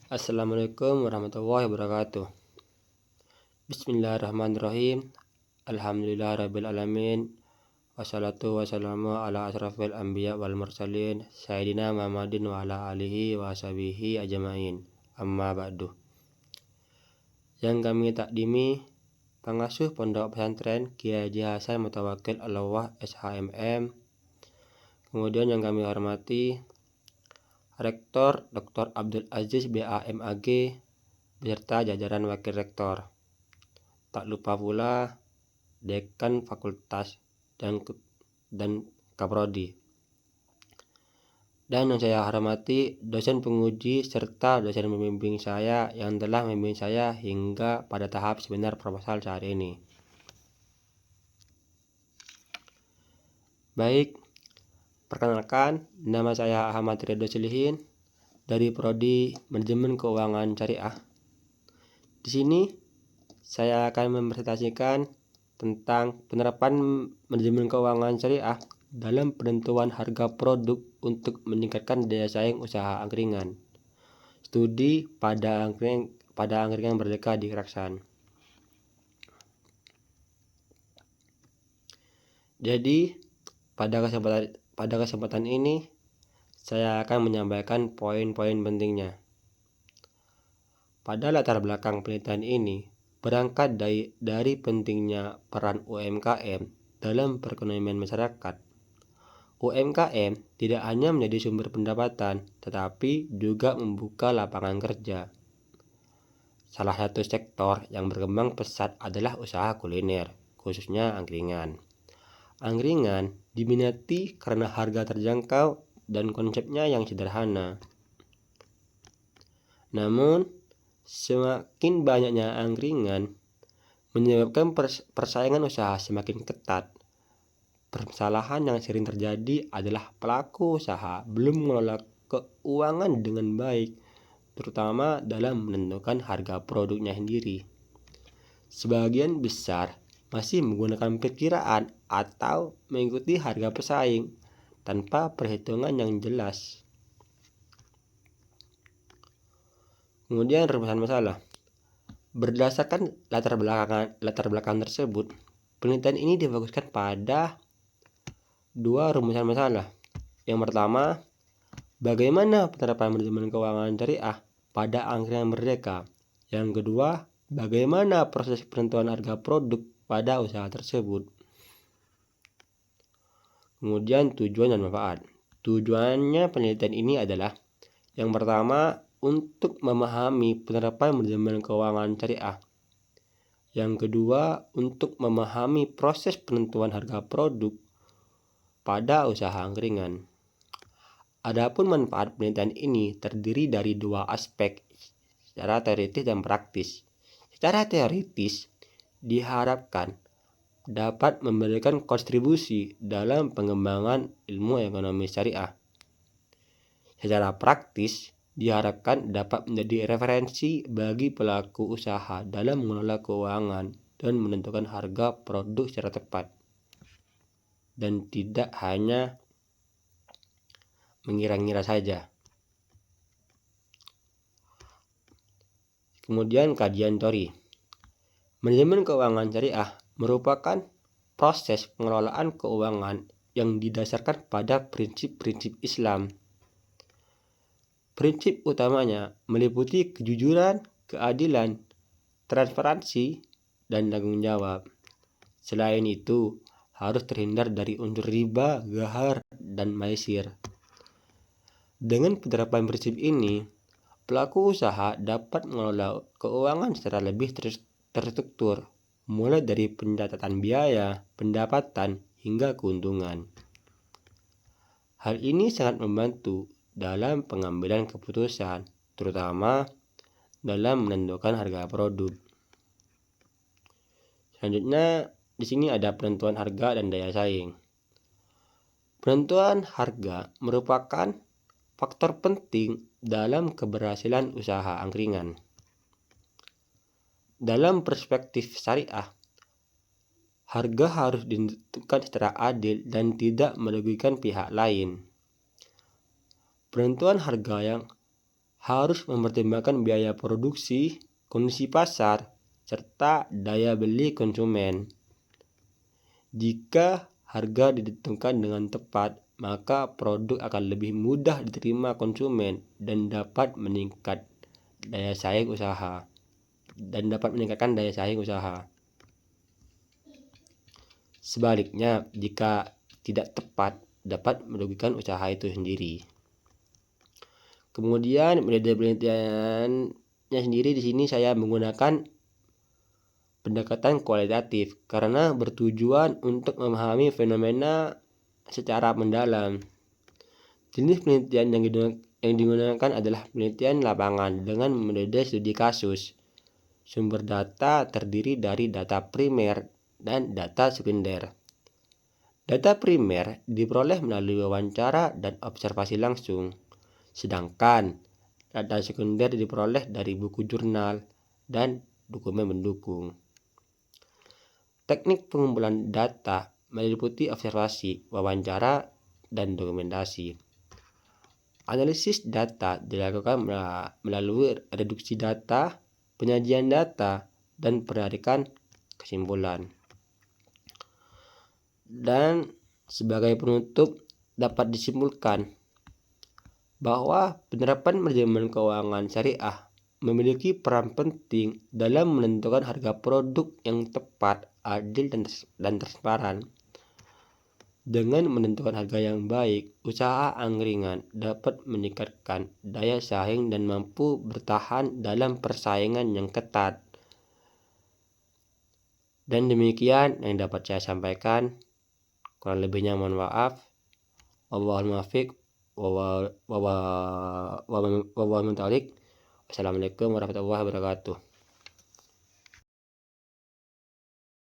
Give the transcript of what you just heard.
Assalamualaikum warahmatullahi wabarakatuh. Bismillahirrahmanirrahim. Alhamdulillahirabbil alamin. Wassalatu wassalamu ala asrafil anbiya wal mursalin sayyidina Muhammadin wa ala alihi wa sahbihi ajmain. Amma ba'du. Yang kami takdimi pengasuh Pondok Pesantren Kiai Haji Hasan Mutawakkil Alawah SHMM. Kemudian yang kami hormati Rektor Dr. Abdul Aziz BAMAG beserta jajaran Wakil Rektor. Tak lupa pula Dekan Fakultas dan Kaprodi. Dan yang saya hormati dosen penguji serta dosen pembimbing saya yang telah membimbing saya hingga pada tahap seminar proposal saat ini. Baik, perkenalkan, nama saya Ahmad Ridho Silihin dari Prodi Manajemen Keuangan Syariah. Di sini saya akan mempresentasikan tentang penerapan manajemen keuangan syariah dalam penentuan harga produk untuk meningkatkan daya saing usaha angkringan. Studi pada angkringan Merdeka di Keraksan. Jadi pada kesempatan ini saya akan menyampaikan poin-poin pentingnya. Pada latar belakang penelitian ini berangkat dari pentingnya peran UMKM dalam perekonomian masyarakat. UMKM tidak hanya menjadi sumber pendapatan, tetapi juga membuka lapangan kerja. Salah satu sektor yang berkembang pesat adalah usaha kuliner, khususnya angkringan. Angkringan diminati karena harga terjangkau dan konsepnya yang sederhana. Namun, semakin banyaknya angkringan menyebabkan persaingan usaha semakin ketat. Permasalahan yang sering terjadi adalah pelaku usaha belum mengelola keuangan dengan baik, terutama dalam menentukan harga produknya sendiri. Sebagian besar masih menggunakan perkiraan atau mengikuti harga pesaing tanpa perhitungan yang jelas. Kemudian rumusan masalah. Berdasarkan latar belakang tersebut, penelitian ini difokuskan pada dua rumusan masalah. Yang pertama, bagaimana penerapan manajemen keuangan syariah pada angkringan Merdeka. Yang kedua, bagaimana proses penentuan harga produk pada usaha tersebut. Kemudian tujuan dan manfaat. Tujuannya penelitian ini adalah yang pertama, untuk memahami penerapan manajemen keuangan syariah. Yang kedua, untuk memahami proses penentuan harga produk pada usaha angkringan. Adapun manfaat penelitian ini terdiri dari dua aspek, secara teoritis dan praktis. Secara teoritis, diharapkan dapat memberikan kontribusi dalam pengembangan ilmu ekonomi syariah. Secara praktis, diharapkan dapat menjadi referensi bagi pelaku usaha dalam mengelola keuangan dan menentukan harga produk secara tepat, dan tidak hanya mengira-ngira saja. Kemudian kajian teori. Manajemen keuangan syariah merupakan proses pengelolaan keuangan yang didasarkan pada prinsip-prinsip Islam. Prinsip utamanya meliputi kejujuran, keadilan, transparansi, dan tanggung jawab. Selain itu, harus terhindar dari unsur riba, ghar, dan maisir. Dengan penerapan prinsip ini, pelaku usaha dapat mengelola keuangan secara lebih terstruktur, mulai dari pencatatan biaya, pendapatan, hingga keuntungan. Hal ini sangat membantu dalam pengambilan keputusan, terutama dalam menentukan harga produk. Selanjutnya, di sini ada penentuan harga dan daya saing. Penentuan harga merupakan faktor penting dalam keberhasilan usaha angkringan. Dalam perspektif syariah, harga harus ditentukan secara adil dan tidak merugikan pihak lain. Penentuan harga yang harus mempertimbangkan biaya produksi, kondisi pasar, serta daya beli konsumen. Jika harga ditentukan dengan tepat, maka produk akan lebih mudah diterima konsumen dan dapat meningkatkan daya saing usaha. Sebaliknya, jika tidak tepat, dapat merugikan usaha itu sendiri. Kemudian metode penelitiannya sendiri di sini saya menggunakan pendekatan kualitatif karena bertujuan untuk memahami fenomena secara mendalam. Jenis penelitian yang digunakan adalah penelitian lapangan dengan metode studi kasus. Sumber data terdiri dari data primer dan data sekunder. Data primer diperoleh melalui wawancara dan observasi langsung, sedangkan data sekunder diperoleh dari buku jurnal dan dokumen pendukung. Teknik pengumpulan data meliputi observasi, wawancara, dan dokumentasi. Analisis data dilakukan melalui reduksi data, penyajian data, dan penarikan kesimpulan. Dan sebagai penutup dapat disimpulkan bahwa penerapan manajemen keuangan syariah memiliki peran penting dalam menentukan harga produk yang tepat, adil, dan transparan. Dengan menentukan harga yang baik, usaha angkringan dapat meningkatkan daya saing dan mampu bertahan dalam persaingan yang ketat. Dan demikian yang dapat saya sampaikan. Kurang lebihnya mohon maaf. Wallahul muwaffiq. Wassalamualaikum warahmatullahi wabarakatuh.